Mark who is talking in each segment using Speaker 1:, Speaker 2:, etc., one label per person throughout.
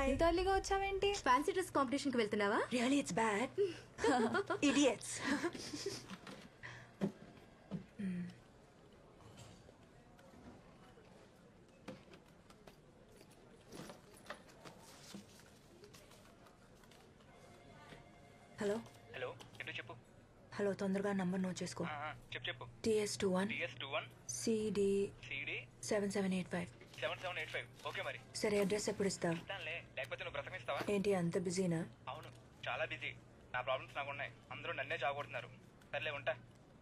Speaker 1: Hi.
Speaker 2: ఇంత ఎర్లీగా వచ్చావేంటి?
Speaker 1: Fancy dress competition కి వెళ్తున్నావా?
Speaker 2: Really it's bad. Idiots. Hello
Speaker 3: hello ఏంటో చెప్పు.
Speaker 2: హలో, తొందరగా నంబర్ నోట్ చేసుకో.
Speaker 3: చెప్పు.
Speaker 2: TS21
Speaker 3: TS21
Speaker 2: CD
Speaker 3: CD
Speaker 2: 7785.
Speaker 3: 7785. Okay మరి
Speaker 2: సరే, అడ్రస్ ఎప్పుడు ఇస్తావు?
Speaker 3: ఇస్తానులే, లేకపోతే నువ్వు బ్రతకనిస్తావా?
Speaker 2: ఏంటి అంత బిజీనా?
Speaker 3: అవును, చాలా బిజీ. నా ప్రాబ్లమ్స్ నాకు ఉన్నాయి. అందరూ నన్నే చావగొడుతున్నారు. సర్లే, ఉంటా.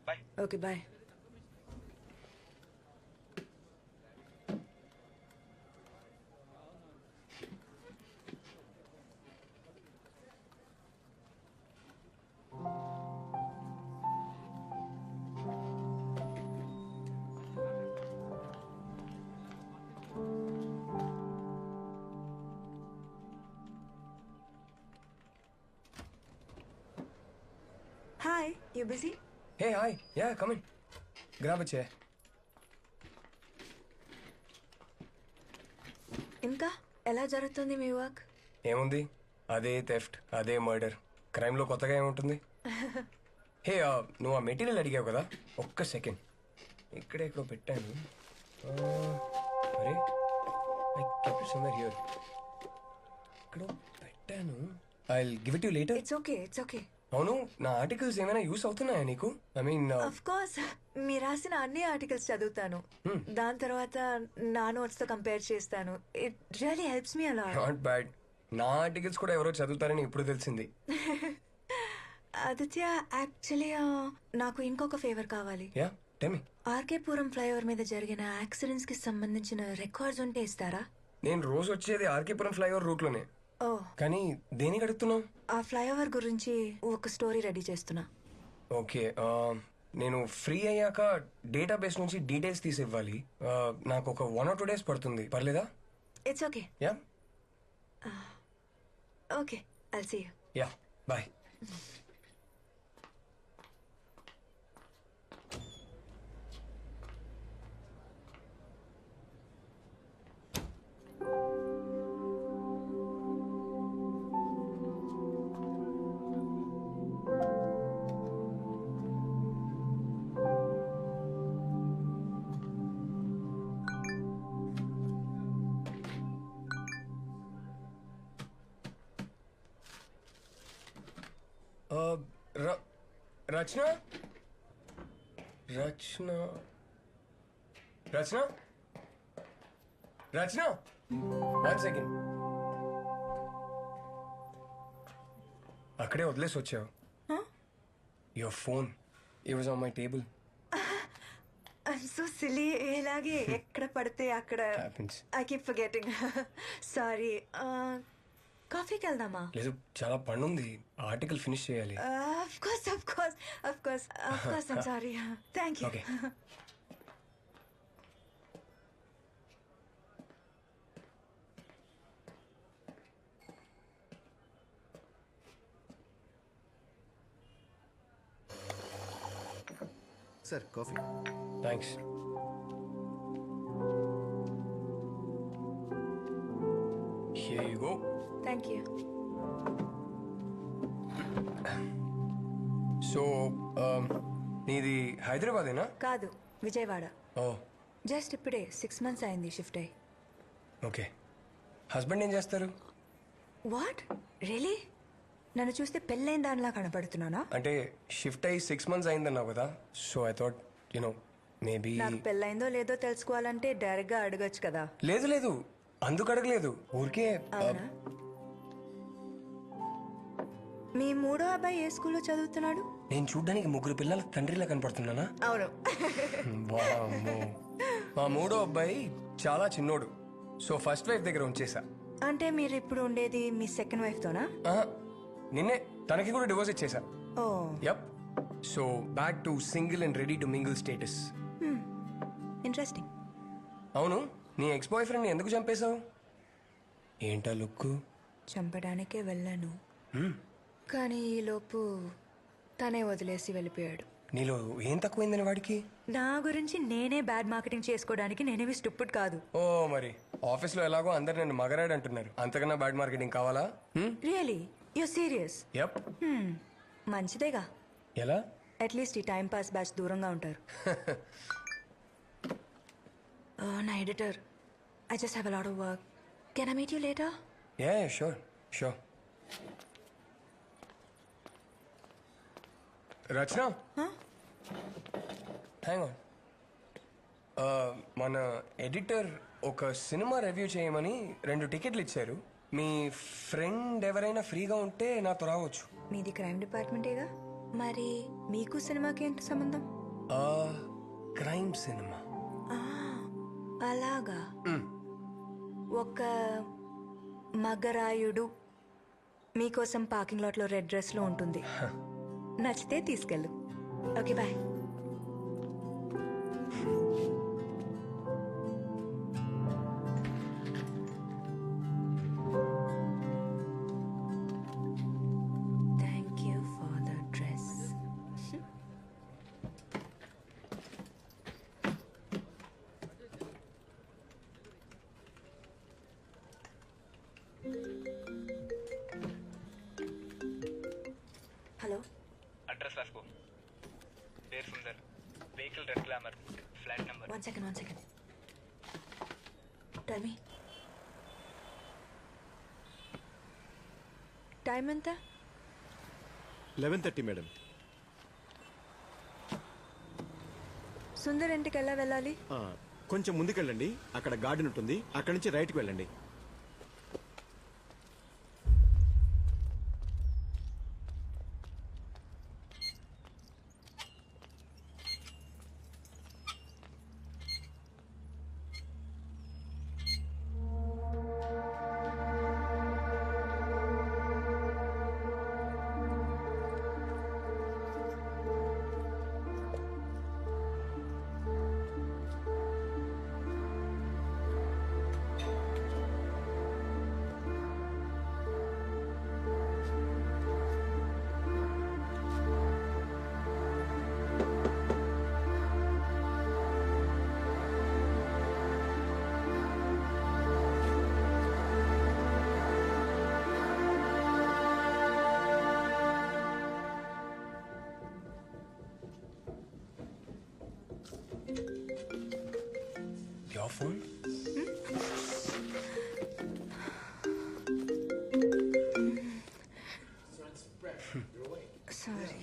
Speaker 3: Bye.
Speaker 2: Okay bye. Hi, you busy?
Speaker 4: Hey, hi. Yeah, come in. Grab a chair.
Speaker 2: ఇంకా ఎలా జరుగుతుంది మీ వర్క్?
Speaker 4: ఏముంది, అదే థెఫ్ట్, అదే మర్డర్. క్రైమ్లో కొత్తగా ఏముంటుంది? హే, నువ్వు ఆ మెటీరియల్ అడిగావు కదా, ఒక్క సెకండ్. ఇక్కడే ఎక్కడో పెట్టాను. అరే, I kept it somewhere here. ఎక్కడో పెట్టాను. I'll give it to you later.
Speaker 2: It's okay, it's okay.
Speaker 4: అవును, నా ఆర్టికల్స్ ఏమైనా యూస్ అవుతున్నాయా నీకు? ఐ మీన్,
Speaker 2: ఆఫ్ కోర్స్, మీరు రాసిన అన్ని ఆర్టికల్స్ చదువుతాను. దాని తర్వాత నా నోట్స్ తో కంపేర్ చేస్తాను. It really helps me a lot.
Speaker 4: Not bad. నా ఆర్టికల్స్ కూడా ఎవరో చదువుతారని ఇప్పుడు తెలిసింది.
Speaker 2: ఆదిత్య, యాక్చువల్లీ నాకు ఇంకొక ఫేవర్ కావాలి.
Speaker 4: Yeah, tell me.
Speaker 2: RK Puram flyover మీద జరిగిన యాక్సిడెంట్స్ కి సంబంధించిన రికార్డ్స్ ఉంటే ఇస్తారా?
Speaker 4: నేను రోజు వచ్చేది ఆర్కేపురం ఫ్లైఓవర్ రూట్ లోనే.
Speaker 2: ఓ,
Speaker 4: కానీ దేనికి అడుగుతున్నావు?
Speaker 2: ఆ ఫ్లైఓవర్ గురించి ఒక స్టోరీ రెడీ చేస్తున్నా.
Speaker 4: ఓకే, నేను ఫ్రీ అయ్యాక డేటాబేస్ నుంచి డీటెయిల్స్ తీసి ఇవ్వాలి. నాకు ఒక 1 or 2 days పడుతుంది, పర్లేదా?
Speaker 2: It's okay.
Speaker 4: Yeah.
Speaker 2: Okay, I'll see you.
Speaker 4: Yeah, bye. Rachana, Rachana, Rachana, Rachana, 1 second. అక్కడే వదిలేసి వచ్చావు. Your phone, it was on my table.
Speaker 2: I'm so silly. ఇలాగే ఎక్కడ పడితే అక్కడ
Speaker 4: happens.
Speaker 2: I keep forgetting. Sorry. కాఫీకి వెళ్దామా?
Speaker 4: లేదు, చాలా పని ఉంది. ఆర్టికల్ ఫినిష్ చేయాలి.
Speaker 2: Of course, of course, of course, of course. I'm sorry. Thank you.
Speaker 4: Okay.
Speaker 5: Sir, coffee.
Speaker 4: Thanks. Here you go.
Speaker 2: Thank you.
Speaker 4: So నీది హైదరాబాదేనా?
Speaker 2: కాదు, విజయవాడ.
Speaker 4: ఓ,
Speaker 2: జస్ట్ ఇప్పుడే 6 months అయింది షిఫ్ట్ అయ్యి.
Speaker 4: ఓకే. హస్బెండ్ ఏం చేస్తారు?
Speaker 2: What, really? నన్ను చూస్తే పెళ్ళైన దానిలా కనపడుతున్నానా?
Speaker 4: అంటే షిఫ్ట్ అయ్యి 6 months అయిందన్నావు కదా, సో ఐ థాట్ మేబీ.
Speaker 2: నాకు పెళ్ళైందో లేదో తెలుసుకోవాలంటే డైరెక్ట్ గా అడగచ్చు కదా.
Speaker 4: లేదు లేదు, అందుకు అడగలేదు, ఊరికే.
Speaker 2: అవునా? మీ మూడో అబ్బాయి ఏ స్కూల్లో చదువుతున్నాడు?
Speaker 4: నేను చూడ్డానికి 3 పిల్లల తండ్రిలా కనపడుతున్నానా?
Speaker 2: అవును.
Speaker 4: వామ్మో. మా మూడో అబ్బాయి చాలా చిన్నోడు, సో ఫస్ట్ వైఫ్ దగ్గర ఉంచేసా.
Speaker 2: అంటే మీరు ఇప్పుడు ఉండేది మీ సెకండ్ వైఫ్ తోనా?
Speaker 4: నిన్నే తనకి కూడా డివోర్స్ ఇచ్చేసా.
Speaker 2: Oh,
Speaker 4: yup. So back to single and ready to mingle status.
Speaker 2: Interesting.
Speaker 4: అవును, నీ ఎక్స్ బాయ్ ఫ్రెండ్ని ఎందుకు చంపేశావు? ఏంటా లుక్?
Speaker 2: చంపడానికే వెళ్ళాను, కానీ ఈలోపు తనే వదిలేసి వెళ్ళిపోయాడు.
Speaker 4: నీలో ఏం తక్కువైందని వాడికి?
Speaker 2: నా గురించి నేనే బ్యాడ్ మార్కెటింగ్ చేసుకోవడానికి నేనేమి స్టూపిడ్ కాదు.
Speaker 4: ఓ మరి ఆఫీస్లో ఎలాగో అందరు నన్ను మగరాడు అంటున్నారు. అంతకన్నా బ్యాడ్ మార్కెటింగ్ కావాలా?
Speaker 2: Really you serious?
Speaker 4: యప్.
Speaker 2: మంచిదేగా,
Speaker 4: ఎలా?
Speaker 2: అట్లీస్ట్ ఈ టైం పాస్ బ్యాచ్ దూరంగా ఉంటారు. నా editor, I just have a lot of work. Can I meet you later?
Speaker 4: Yeah sure sure. Rachana, hang on. మన ఎడిటర్ ఒక సినిమా రివ్యూ చేయమని 2 టికెట్లు ఇచ్చారు. మీ ఫ్రెండ్ ఎవరైనా ఫ్రీగా ఉంటే నాతో రావచ్చు.
Speaker 2: మీది క్రైమ్ డిపార్ట్మెంటేగా, మరి మీకు సినిమాకి ఏంటి సంబంధం?
Speaker 4: Crime cinema.
Speaker 2: అలాగా. ఒక మగరాయుడు మీకోసం పార్కింగ్ లాట్లో రెడ్ డ్రెస్ లో ఉంటుంది. నచ్చితే తీసుకెళ్ళు. Okay bye. Thank you for the dress. Hello,
Speaker 3: address రాసుకో. పేరు Sundar, vehicle red Glamour, flat number.
Speaker 2: One second. Tell me, time ఎంత?
Speaker 5: 11:30 మేడం.
Speaker 2: సుందర్ ఇంటికి ఎలా వెళ్ళాలి?
Speaker 5: కొంచెం ముందుకెళ్ళండి, అక్కడ గార్డెన్ ఉంటుంది, అక్కడి నుంచి రైట్కి వెళ్ళండి.
Speaker 4: Your phone?
Speaker 2: Sorry.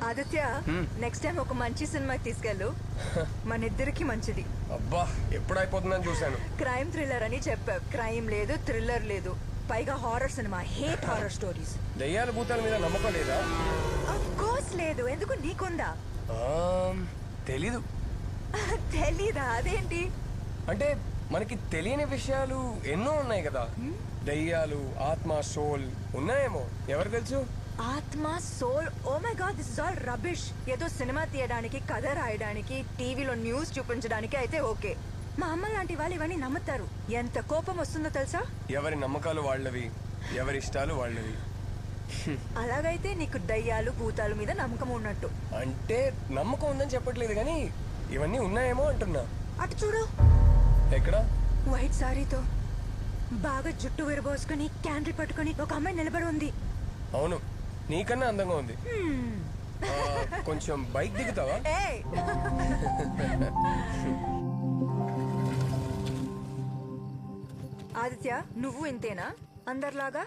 Speaker 2: Aditya, next time ఒక మంచి సినిమాకి తీసుకెళ్ళు. మన ఇద్దరికి మంచిది.
Speaker 4: అబ్బా ఎప్పుడైపోతుందని చూశాను.
Speaker 2: క్రైమ్ థ్రిల్లర్ అని చెప్పావు. క్రైమ్ లేదు, థ్రిల్లర్ లేదు, పైగా horror cinema. Hate horror stories.
Speaker 4: దయ్యాల భూతాల మీద నమ్మకం లేదా?
Speaker 2: ఆఫ్ కోర్స్ లేదు. ఎందుకు, నీకుందా?
Speaker 4: తెలీదు.
Speaker 2: తెలీదా? అదేంటి?
Speaker 4: అంటే మనకి తెలియని విషయాలు ఎన్నో ఉన్నాయి కదా. దయ్యాలు, ఆత్మ, సోల్ ఉన్నాయేమో, ఎవరు తెలుసు?
Speaker 2: ఆత్మ, soul, oh my God, this is all rubbish. ఏదో సినిమా తీయడానికి, కథ రాయడానికి, టీవీలో న్యూస్ చూపించడానికి అయితే ఓకే. మా అమ్మ లాంటి వాళ్ళు ఇవన్నీ నమ్ముతారు. ఎంత కోపం వస్తుందో తెలుసా?
Speaker 4: ఎవరి నమ్మకాలు వాళ్ళవి, ఎవరి ఇష్టాలు వాళ్ళవి.
Speaker 2: అలాగైతే నీకు దయ్యాలు, భూతాలు మీద నమ్మకం ఉన్నట్టు.
Speaker 4: అంటే నమ్మకం ఉందని చెప్పట్లేదు కానీ ఇవన్నీ ఉన్నాయేమో అంటున్నా.
Speaker 2: అటు చూడు.
Speaker 4: ఎక్కడ?
Speaker 2: వైట్ సారీతో బాగా జుట్టు విరబోసుకుని, క్యాండిల్ పట్టుకుని ఒక అమ్మాయి నిలబడి ఉంది.
Speaker 4: అవును, నీకన్నా అందంగా ఉంది. కొంచెం బైక్ దిగుతావా?
Speaker 2: ఏయ్! ఆదిత్య, నువ్వు ఇంతేనా అందరిలాగా?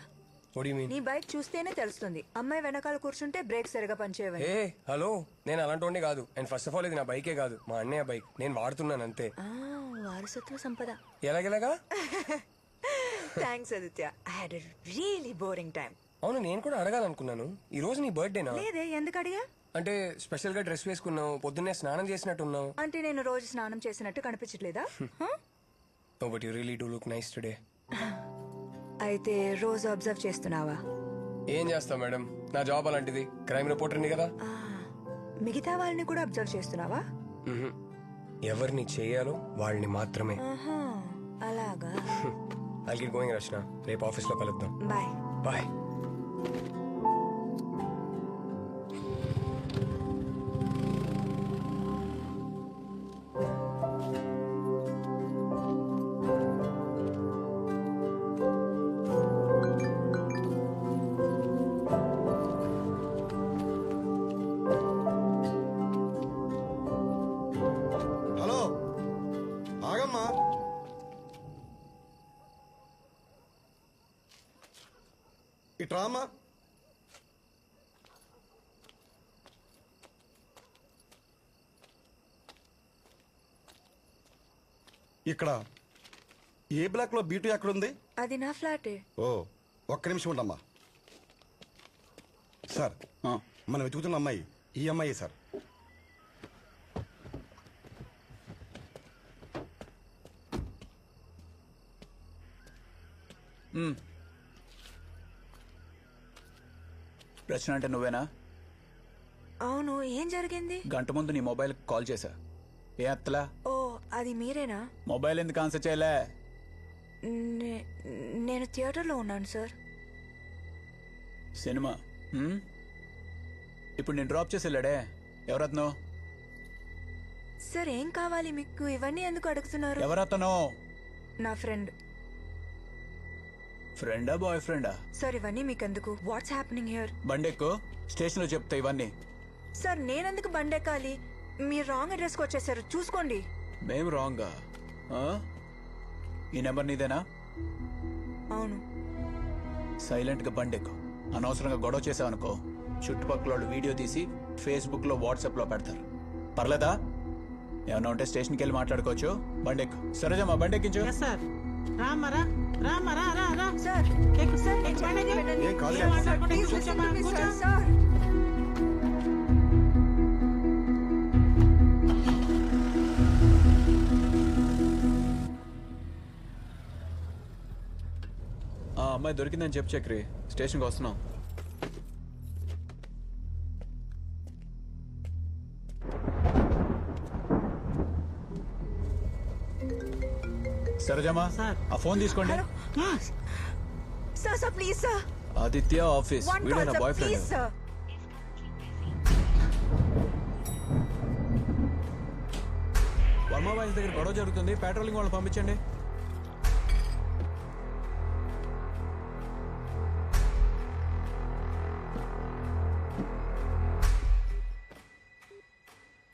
Speaker 4: What do you mean?
Speaker 2: నీ బైక్ చూస్తేనే తెలుస్తుంది. అమ్మాయి వెనకాల కూర్చుంటే బ్రేక్ సరిగా పనిచేయవని.
Speaker 4: ఏ హలో, నేను అలాంటి కాదు. అండ్ ఫస్ట్ ఆఫ్ ఆల్ ఇది నా బైకే కాదు, మా అన్నయ్య బైక్. నేను వాడుతున్నాను అంతే.
Speaker 2: వారసత్వ సంపద.
Speaker 4: ఎలాగెలాగా?
Speaker 2: Thanks Aditya. I had a really boring time.
Speaker 4: అవును, నేను కూడా అడగాలనుకున్నాను. ఈ రోజు నీ బర్త్డేనా?
Speaker 2: లేదే, ఎందుకు అడిగా?
Speaker 4: అంటే స్పెషల్ గా డ్రెస్ వేసుకున్నావు, పొద్దున్నే స్నానం చేసినట్టున్నావు.
Speaker 2: అంటే నేను రోజు స్నానం చేసినట్టు కనిపించట్లేదా?
Speaker 4: Oh, but you really do look nice today.
Speaker 2: అయితే రోజు అబ్జర్వ్ చేస్తున్నావా?
Speaker 4: ఏం చేస్తావు మేడం, నా జాబ్ అలాంటిది. క్రైమ్ రిపోర్టర్ని కదా.
Speaker 2: మిగతా వాళ్ళని కూడా అబ్జర్వ్ చేస్తున్నావా?
Speaker 4: ఎవరిని చేయాలో వాళ్ళని మాత్రమే.
Speaker 2: అలాగా.
Speaker 4: ఐల్ గెట్ గోయింగ్ రచన. రేపు ఆఫీస్లో కలుద్దాం.
Speaker 2: బాయ్.
Speaker 4: బాయ్.
Speaker 6: హలో ఆగమ్మా. ఇట్రామా. ఇక్కడ ఏ బ్లాక్ లో బీటు ఎక్కడుంది?
Speaker 2: అది నా ఫ్లాటే.
Speaker 6: ఓ ఒక్క నిమిషం ఉండమ్మా. సార్ మనం వెతుకుతున్న అమ్మాయి ఈ అమ్మాయి సార్.
Speaker 7: రచన అంటే నువ్వేనా?
Speaker 2: అవును, ఏం జరిగింది?
Speaker 7: గంట ముందు నీ మొబైల్ కాల్ చేశా. ఏ అత్తలా?
Speaker 2: ఓ అది మీరేనా?
Speaker 7: మొబైల్ ఎందుకు ఆన్సర్ చేయలే?
Speaker 2: నేను థియేటర్లో ఉన్నాను సార్.
Speaker 7: సినిమా ఇప్పుడు నేను డ్రాప్ చేసి వెళ్ళాడే, ఎవరతను?
Speaker 2: సార్ ఏం కావాలి మీకు? ఇవన్నీ ఎందుకు అడుగుతున్నారు?
Speaker 7: ఎవరతను?
Speaker 2: నా ఫ్రెండ్.
Speaker 7: ఫ్రెండా బాయ్ ఫ్రెండా?
Speaker 2: సార్ ఇవన్నీ మీకెందుకు? What's happening here?
Speaker 7: బండెక్కు, స్టేషన్లో చెప్తా ఇవన్నీ.
Speaker 2: సార్ నేనెందుకు బండెక్కాలి? మీరు రాంగ్ అడ్రస్కి వచ్చేసారు, చూసుకోండి.
Speaker 7: మేం రాంగా? ఈ నెంబర్ నీదేనా?
Speaker 2: అవును.
Speaker 7: సైలెంట్గా బండెక్కు. అనవసరంగా గొడవ చేసావనుకో, చుట్టుపక్కల వాళ్ళు వీడియో తీసి ఫేస్బుక్లో వాట్సాప్లో పెడతారు. పర్లేదా? ఏమన్నా ఉంటే స్టేషన్కి వెళ్ళి మాట్లాడుకోవచ్చు. బండెక్కు. సరేజమ్మా బండెక్కించు.
Speaker 2: సార్
Speaker 6: ఏం కాదులే.
Speaker 2: Please listen to me sir.
Speaker 7: ఆ అమ్మాయి దొరికిందని చెప్పు చక్రి, స్టేషన్కి వస్తున్నాం. సరేజమ్మా ఆ ఫోన్ తీసుకోండి.
Speaker 2: Sir please sir.
Speaker 7: Aditya office,
Speaker 2: one
Speaker 7: వీడే
Speaker 2: కాల్
Speaker 7: నా
Speaker 2: sir,
Speaker 7: bye
Speaker 2: please
Speaker 7: friend.
Speaker 2: Sir.
Speaker 7: Varma boys దగ్గర గొడవ జరుగుతుంది, పెట్రోలింగ్ వాళ్ళని పంపించండి.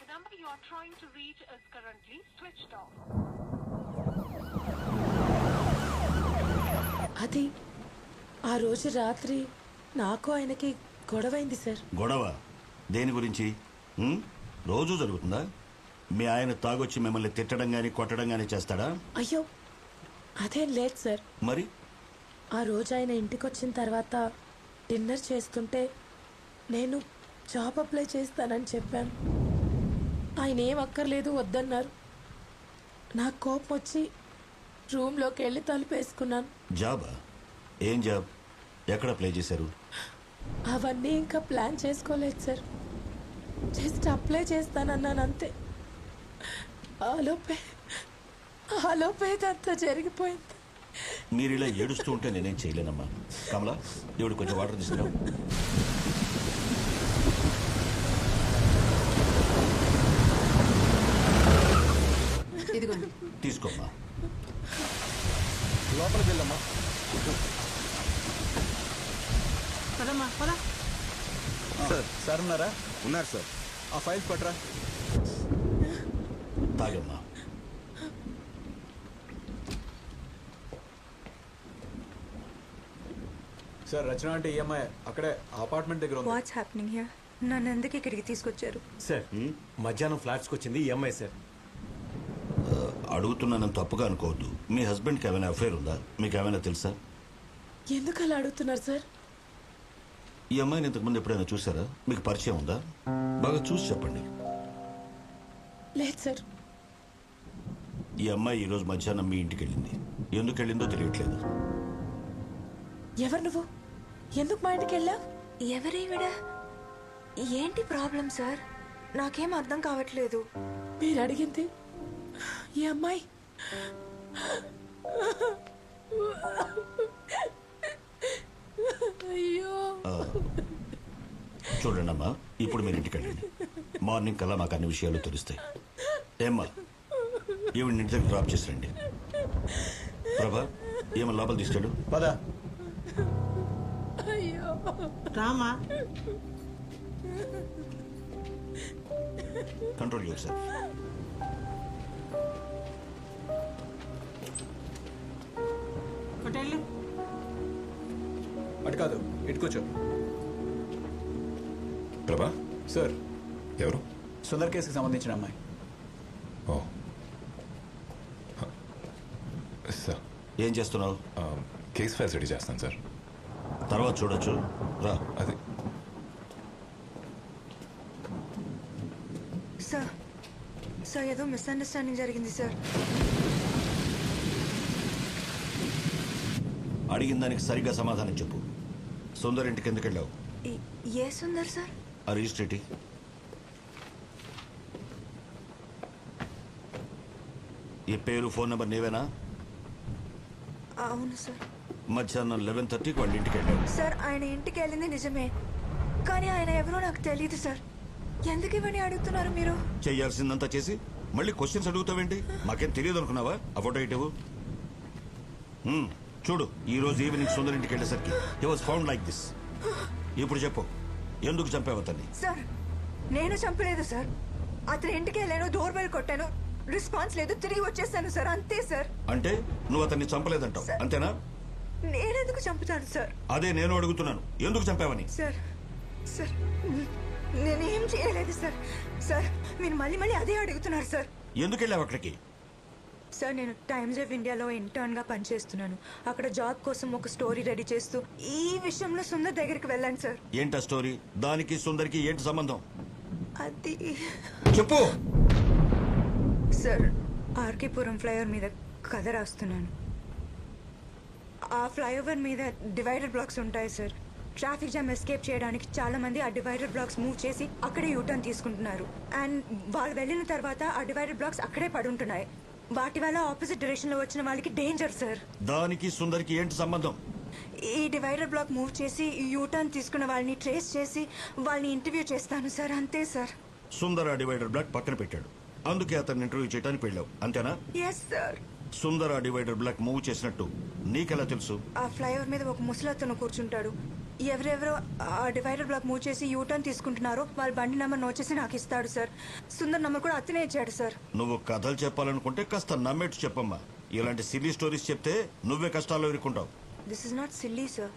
Speaker 8: The number you are trying to reach is currently switched off.
Speaker 9: అది ఆ రోజు రాత్రి నాకు ఆయనకి గొడవైంది సార్.
Speaker 10: గొడవ దేని గురించి? రోజు జరుగుతుందా? మీ ఆయన తాగొచ్చి మిమ్మల్ని తిట్టడం గాని కొట్టడం గాని చేస్తాడా?
Speaker 9: అయ్యో అదేం లేదు సార్.
Speaker 10: మరి
Speaker 9: ఆ రోజు ఆయన ఇంటికి వచ్చిన తర్వాత డిన్నర్ చేస్తుంటే నేను జాబ్ అప్లై చేస్తానని చెప్పాను. ఆయన ఏం అక్కర్లేదు వద్దన్నారు. నాకు కోపం వచ్చి రూమ్లోకి వెళ్ళి తలుపేసుకున్నాను.
Speaker 10: జాబా? ఏం జాబ్? ఎక్కడ అప్లై చేశారు?
Speaker 9: అవన్నీ ఇంకా ప్లాన్ చేసుకోలేదు సార్. జస్ట్ అప్లై చేస్తానన్నాను అంతే. ఆలోపే ఇదంతా జరిగిపోయింది.
Speaker 10: మీరు ఇలా ఏడుస్తూ ఉంటే నేనేం చేయలేనమ్మా. కమలా, దేవుడు కొంచెం వాటర్ తీసుకురా. తీసుకోమ్మా.
Speaker 6: లోపలికి వెళ్ళమ్మా.
Speaker 7: సార్ ఉన్నారా?
Speaker 6: ఉన్నారు సార్.
Speaker 7: ఆ ఫైల్స్ పట్టరా.
Speaker 10: తాగమ్మా.
Speaker 7: సార్ రచన అంటే ఈఎంఐ అక్కడే అపార్ట్మెంట్ దగ్గర ఉంది.
Speaker 2: What's happening here? నన్ను ఎందుకు ఇక్కడికి తీసుకొచ్చారు?
Speaker 11: సార్ మధ్యాహ్నం ఫ్లాట్స్కి వచ్చింది ఈ అమ్మాయి సార్.
Speaker 10: అడుగుతున్నానని తప్పుగా అనుకోవద్దు. మీ హస్బెండ్కి ఏమైనా అఫైర్ ఉందా? మీకు ఏమైనా తెలుసా?
Speaker 9: ఎందుకు అలా అడుగుతున్నారు సార్?
Speaker 10: ఈ అమ్మాయిని ఇంతకుముందు ఎప్పుడైనా చూసారా? మీకు పరిచయం ఉందా? బాగా చూసి చెప్పండి.
Speaker 9: లేదు సార్.
Speaker 10: ఈ అమ్మాయి ఈరోజు మధ్యాహ్నం మీ ఇంటికి వెళ్ళింది. ఎందుకు వెళ్ళిందో తెలియట్లేదు.
Speaker 9: ఎవరు నువ్వు? ఎందుకు మా ఇంటికి వెళ్ళావు?
Speaker 2: ఎవరేవిడ? ఏంటి ప్రాబ్లం సార్? నాకేం అర్థం కావట్లేదు.
Speaker 9: మీరు అడిగింది ఈ అమ్మాయి. అయ్యో
Speaker 10: చూడండి అమ్మా, ఇప్పుడు మీరు ఇంటికి వెళ్ళండి. మార్నింగ్ కల్లా మాకు అన్ని విషయాలు తెలుస్తాయి. ఏమ్మా, ఈవిడ ఇంటి దగ్గర డ్రాప్ చేసి రండి. ప్రభా, ఏమో లోపల తీసుకెళ్ళు.
Speaker 7: పదా
Speaker 9: అయ్యో
Speaker 12: Rama
Speaker 10: control your self.
Speaker 12: Hotel
Speaker 7: అటు కాదు, ఇటు కూర్చో.
Speaker 13: ప్రభా,
Speaker 7: సార్,
Speaker 13: ఎవరు?
Speaker 7: సుందర్ కేసుకి సంబంధించిన అమ్మాయి.
Speaker 13: ఓ సార్,
Speaker 10: ఏం చేస్తున్నావు?
Speaker 13: కేస్ ఫైల్స్ రెడీ చేస్తాను సార్.
Speaker 10: తర్వాత చూడొచ్చు, రా.
Speaker 13: అది
Speaker 2: సార్ సార్ ఏదో మిస్అండర్స్టాండింగ్ జరిగింది సార్.
Speaker 10: అడిగిన దానికి సరిగ్గా సమాధానం చెప్పు. సుందర్ ఇంటికి ఎందుకు వెళ్ళావు?
Speaker 2: ఏ సుందర్ సార్?
Speaker 10: ఆ రిజిస్ట్రేటి. ఈ పేరు, ఫోన్ నెంబర్ నీవేనా?
Speaker 2: అవును సార్.
Speaker 10: మధ్యాహ్నం 11:30కి వాళ్ళ ఇంటికి వెళ్ళావు.
Speaker 2: సార్ ఆయన ఇంటికి వెళ్ళింది నిజమే, కానీ ఆయన ఎవరో నాకు తెలియదు సార్. ఎందుకు ఇవన్నీ అడుగుతున్నారు మీరు?
Speaker 10: చేయాల్సిందంతా చేసి మళ్ళీ క్వశ్చన్స్ అడుగుతావేంటి? మాకేం తెలియదు అనుకున్నావా? ఆ ఫోటో ఇటు చూడు. ఈ రోజు ఈవినింగ్ సుందర్ ఇంటికి వెళ్ళేసరికి he was found like this. ఇప్పుడు చెప్పు, ఎందుకు చంపావు అతన్ని?
Speaker 2: సార్ నేను చంపలేదు సార్. అతని ఇంటికి వెళ్ళాను, డోర్ బెల్ కొట్టాను, రెస్పాన్స్ లేదు, తిరిగి వచ్చేసాను సార్, అంతే సార్.
Speaker 10: అంటే నువ్వు అతన్ని చంపలేదంటావు, అంతేనా?
Speaker 2: నేనెందుకు చంపుతాను సార్?
Speaker 10: అదే నేను అడుగుతున్నాను, ఎందుకు చంపావని.
Speaker 2: సార్ సార్ నేనేం చేయలేదు సార్. సార్ మీరు మళ్ళీ మళ్ళీ అదే అడుగుతున్నారు సార్.
Speaker 10: ఎందుకు వెళ్ళావు అక్కడికి?
Speaker 2: సార్ నేను టైమ్స్ ఆఫ్ ఇండియాలో ఇంటర్న్ గా పనిచేస్తున్నాను. అక్కడ జాబ్ కోసం ఒక స్టోరీ రెడీ చేస్తూ ఈ విషయంలో సుందర్ దగ్గరికి వెళ్ళాను సార్.
Speaker 10: ఏంటా స్టోరీ? దానికి సుందర్కి ఏంటి సంబంధం?
Speaker 2: అది
Speaker 10: చెప్పు.
Speaker 2: సార్ ఆర్కేపురం ఫ్లైఓవర్ మీద కథ రాస్తున్నాను. ఆ ఫ్లైఓవర్ మీద డివైడర్ బ్లాక్స్ ఉంటాయి సార్. ట్రాఫిక్ జామ్ ఎస్కేప్ చేయడానికి చాలా మంది ఆ డివైడర్ బ్లాక్స్ మూవ్ చేసి అక్కడే యూటర్న్ తీసుకుంటున్నారు. అండ్ వాళ్ళు వెళ్ళిన తర్వాత ఆ డివైడర్ బ్లాక్స్ అక్కడే పడుంటున్నాయి. వాటి వల్ల ఆపోజిట్ డైరెక్షన్ లో వచ్చిన వాళ్ళకి డేంజర్ సార్.
Speaker 10: దానికి సుందర్కి ఏంటి సంబంధం?
Speaker 2: ఈ డివైడర్ బ్లాక్ మూవ్ చేసి యూటర్న్ తీసుకున్న వాళ్ళని ట్రేస్ చేసి వాళ్ళని ఇంటర్వ్యూ చేస్తాను సార్, అంతే సార్.
Speaker 10: సుందర్ ఆ డివైడర్ బ్లాక్ పక్కన పెట్టాడు, అందుకే అతన్ని ఇంటర్వ్యూ చేయడానికి వెళ్ళావు, అంతేనా?
Speaker 2: Yes sir.
Speaker 10: సుందర్ ఆ డివైడర్ బ్లాక్ మూవ్ చేసినట్టు నీకెలా తెలుసు?
Speaker 2: ఆ ఫ్లైఓవర్ మీద ఒక ముసలతను కూర్చుంటాడు. ఎవరెవరో ఆ డివైడర్ బ్లాక్ మూవ్ చేసి యూటర్న్ తీసుకుంటున్నారో వాళ్ళ బండి నెంబర్ నోట్ చేసి నాకు ఇస్తాడు సార్. సుందర్ నెంబర్ కూడా అతనే ఇచ్చాడు సార్.
Speaker 10: నువ్వు కథలు చెప్పాలనుకుంటే కాస్త నమ్మేట్టు చెప్పమ్మా. ఇలాంటి సిల్లీ స్టోరీస్ చెప్తే నువ్వే కష్టాల్లో ఇరుక్కుంటావు.
Speaker 2: This is not silly sir.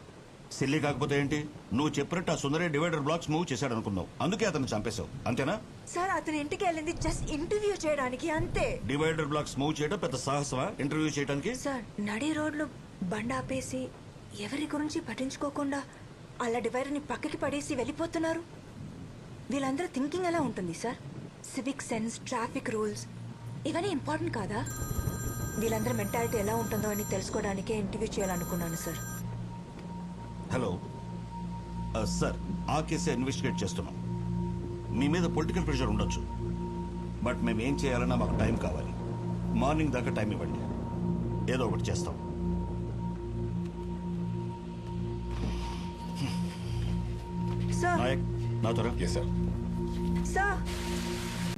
Speaker 10: Silly కాకపోతే ఏంటి? నువ్వు చెప్పినట్టు ఆ సుందరే డివైడర్ బ్లాక్స్ మూవ్ చేశాడు అనుకున్నావు, అందుకే అతను చంపేశావు, అంతేనా?
Speaker 2: సార్ అతని ఇంటికి వెళ్ళింది జస్ట్ ఇంటర్వ్యూ చేయడానికి, అంతే.
Speaker 10: డివైడర్ బ్లాక్స్ మూవ్ చేయడం పెద్ద సాహసమా ఇంటర్వ్యూ చేయడానికి?
Speaker 2: సార్ నడి రోడ్లు బండి ఆపేసి ఎవరి గురించి పట్టించుకోకుండా అలా డివైడర్ని పక్కకి పడేసి వెళ్ళిపోతున్నారు. వీళ్ళందరూ థింకింగ్ ఎలా ఉంటుంది sir? Civic sense, traffic rules ఇవన్నీ ఇంపార్టెంట్ కాదా? వీళ్ళందరూ మెంటాలిటీ ఎలా ఉంటుందో అని తెలుసుకోవడానికే ఇంటర్వ్యూ చేయాలనుకున్నాను సార్.
Speaker 10: హలో సార్, ఆ కేసే ఇన్వెస్టిగేట్ చేస్తున్నాం. మీ మీద పొలిటికల్ ప్రెషర్ ఉండొచ్చు, బట్ మేము ఏం చేయాలన్నా మాకు టైం కావాలి. మార్నింగ్ దాకా టైం ఇవ్వండి, ఏదో ఒకటి చేస్తాం.
Speaker 2: సార్
Speaker 10: నాయక్, నా త్వర.
Speaker 13: Yes sir.
Speaker 2: సార్